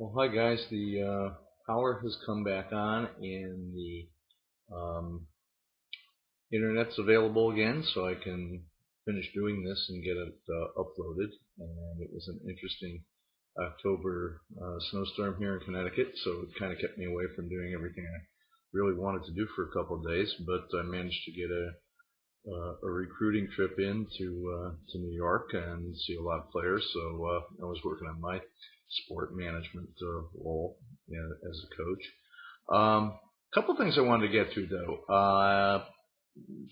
Well, hi guys. The power has come back on, and the um, internet's available again, so I can finish doing this and get it uploaded. And it was an interesting October snowstorm here in Connecticut, so it kind of kept me away from doing everything I really wanted to do for a couple of days. But I managed to get a recruiting trip in to New York and see a lot of players. So I was working on my sport management role, as a coach. Couple things I wanted to get through though.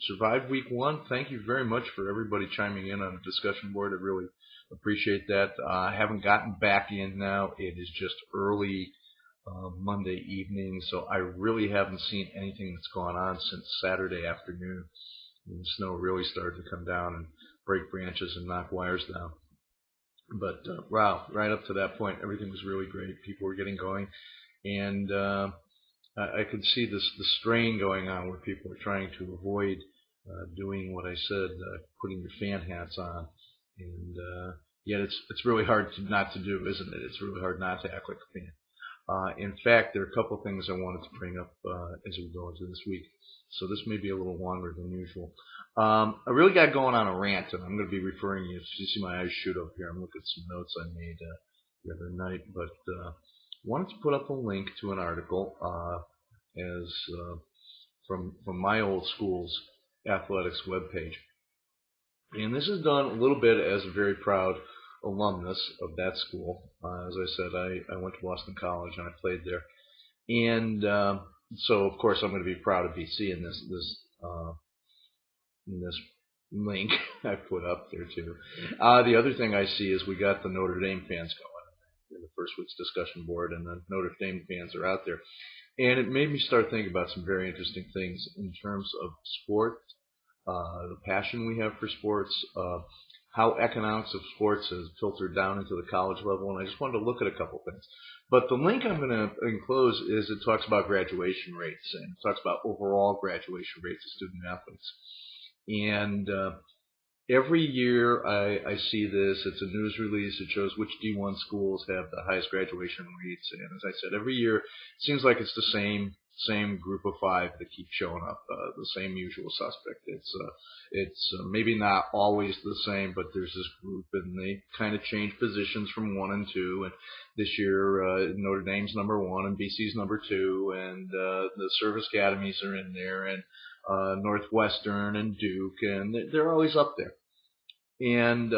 Survived week one. Thank you very much for everybody chiming in on the discussion board. I really appreciate that. I haven't gotten back in now. It is just early Monday evening, so I really haven't seen anything that's gone on since Saturday afternoon. And the snow really started to come down and break branches and knock wires down. But wow, right up to that point, everything was really great. People were getting going, and I could see the strain going on where people were trying to avoid doing what I said, putting your fan hats on, and yet it's really hard not to do, isn't it? It's really hard not to act like a fan. In fact, there are a couple things I wanted to bring up as we go into this week. So this may be a little longer than usual. I really got going on a rant, and I'm going to be referring you. If you see my eyes shoot up here, I'm looking at some notes I made the other night. But wanted to put up a link to an article as from my old school's athletics webpage. And this is done a little bit as a very proud alumnus of that school. As I said, I went to Boston College and I played there. And so, of course, I'm going to be proud of BC in this link I put up there too. The other thing I see is we got the Notre Dame fans going in the first week's discussion board, and the Notre Dame fans are out there. And it made me start thinking about some very interesting things in terms of sport, the passion we have for sports, how economics of sports has filtered down into the college level, and I just wanted to look at a couple things. But the link I'm going to enclose is it talks about graduation rates, and it talks about overall graduation rates of student athletes. And every year I see this. It's a news release. It shows which D1 schools have the highest graduation rates. And as I said, every year it seems like it's the same group of five that keep showing up, the same usual suspect. It's maybe not always the same, but there's this group, and they kind of change positions from 1 and 2. And this year Notre Dame's number 1 and BC's number 2, and the service academies are in there, and Northwestern and Duke, and they're always up there. And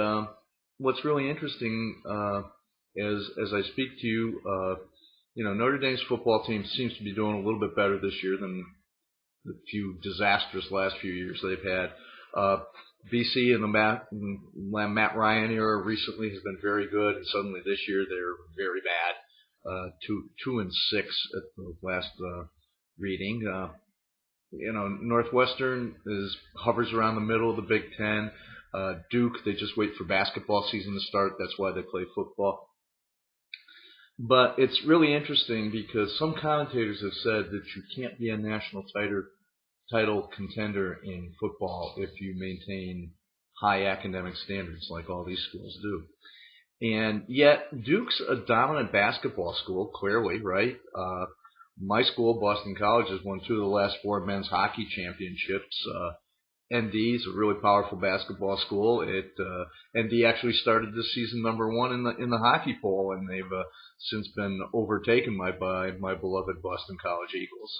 what's really interesting as I speak to you, Notre Dame's football team seems to be doing a little bit better this year than the few disastrous last few years they've had. BC in the Matt Ryan era recently has been very good, and suddenly this year they're very bad. 2-6 at the last reading. Northwestern hovers around the middle of the Big Ten. Duke, they just wait for basketball season to start. That's why they play football. But it's really interesting because some commentators have said that you can't be a national title contender in football if you maintain high academic standards like all these schools do. And yet Duke's a dominant basketball school, clearly, right? My school, Boston College, has won 2 of the last 4 men's hockey championships. ND is a really powerful basketball school. ND actually started this season number 1 in the hockey poll, and they've since been overtaken by my beloved Boston College Eagles.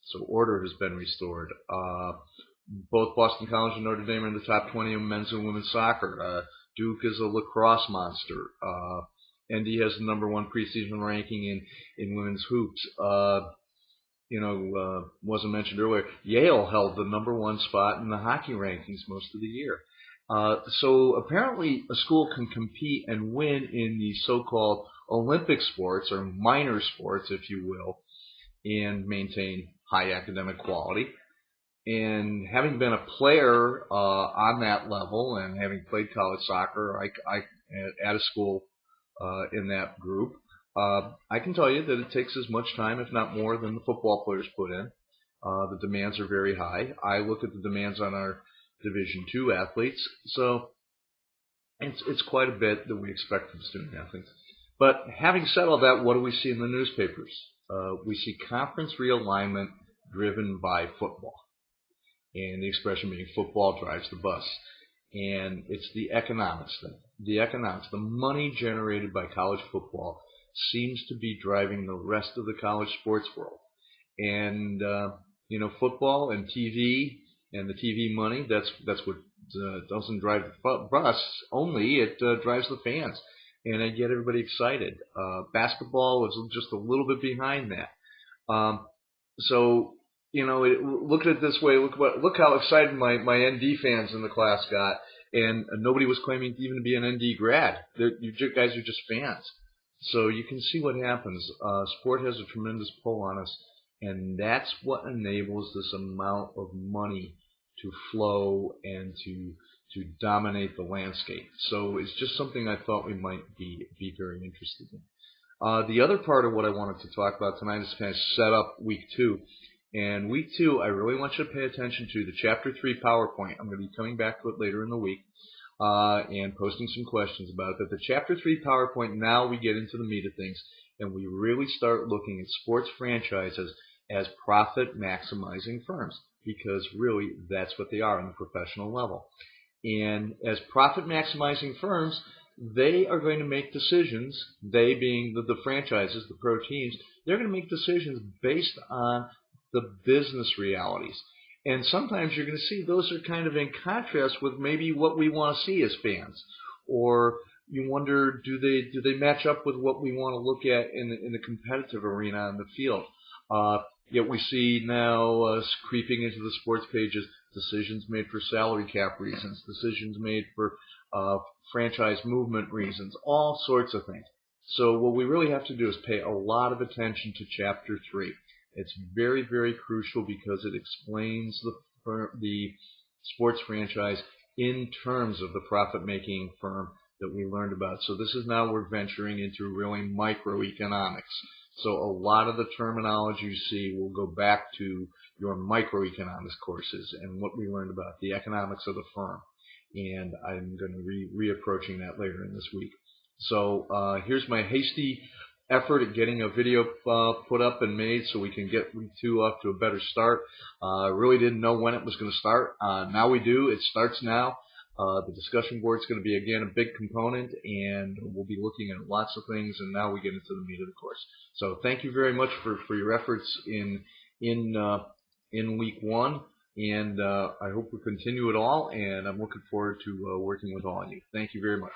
So order has been restored. Both Boston College and Notre Dame are in the top 20 of men's and women's soccer. Duke is a lacrosse monster. ND has the number 1 preseason ranking in women's hoops. Wasn't mentioned earlier, Yale held the number 1 spot in the hockey rankings most of the year. So apparently a school can compete and win in the so-called Olympic sports, or minor sports, if you will, and maintain high academic quality. And having been a player on that level, and having played college soccer, I at a school in that group, I can tell you that it takes as much time, if not more, than the football players put in. The demands are very high. I look at the demands on our Division II athletes, so it's quite a bit that we expect from student athletes. But having said all that, what do we see in the newspapers? We see conference realignment driven by football, and the expression being football drives the bus. And it's the economics thing. The economics, the money generated by college football seems to be driving the rest of the college sports world. And football and TV and the TV money, that's what doesn't drive the bus only, it drives the fans. And I get everybody excited. Basketball is just a little bit behind that. So look at it this way. Look how excited my ND fans in the class got, and nobody was claiming even to be an ND grad. You guys are just fans. So you can see what happens. Sport has a tremendous pull on us, and that's what enables this amount of money to flow and to dominate the landscape. So it's just something I thought we might be very interested in. The other part of what I wanted to talk about tonight is kind of set up week 2. And week 2, I really want you to pay attention to the Chapter 3 PowerPoint. I'm going to be coming back to it later in the week and posting some questions about it. But the Chapter 3 PowerPoint, now we get into the meat of things, and we really start looking at sports franchises as profit-maximizing firms, because really that's what they are on the professional level. And as profit-maximizing firms, they are going to make decisions, they being the franchises, the pro teams, they're going to make decisions based on the business realities. And sometimes you're going to see those are kind of in contrast with maybe what we want to see as fans. Or you wonder, do they match up with what we want to look at in the competitive arena on the field? Yet we see now creeping into the sports pages decisions made for salary cap reasons, decisions made for franchise movement reasons, all sorts of things. So what we really have to do is pay a lot of attention to Chapter 3. It's very, very crucial because it explains the sports franchise in terms of the profit-making firm that we learned about. So this is now we're venturing into really microeconomics. So a lot of the terminology you see will go back to your microeconomics courses and what we learned about the economics of the firm. And I'm going to be reapproaching that later in this week. So here's my hasty effort at getting a video put up and made so we can get week 2 off to a better start. Really didn't know when it was going to start. Now we do. It starts now. The discussion board is going to be, again, a big component, and we'll be looking at lots of things, and now we get into the meat of the course. So thank you very much for your efforts in week 1, and I hope we continue it all, and I'm looking forward to working with all of you. Thank you very much.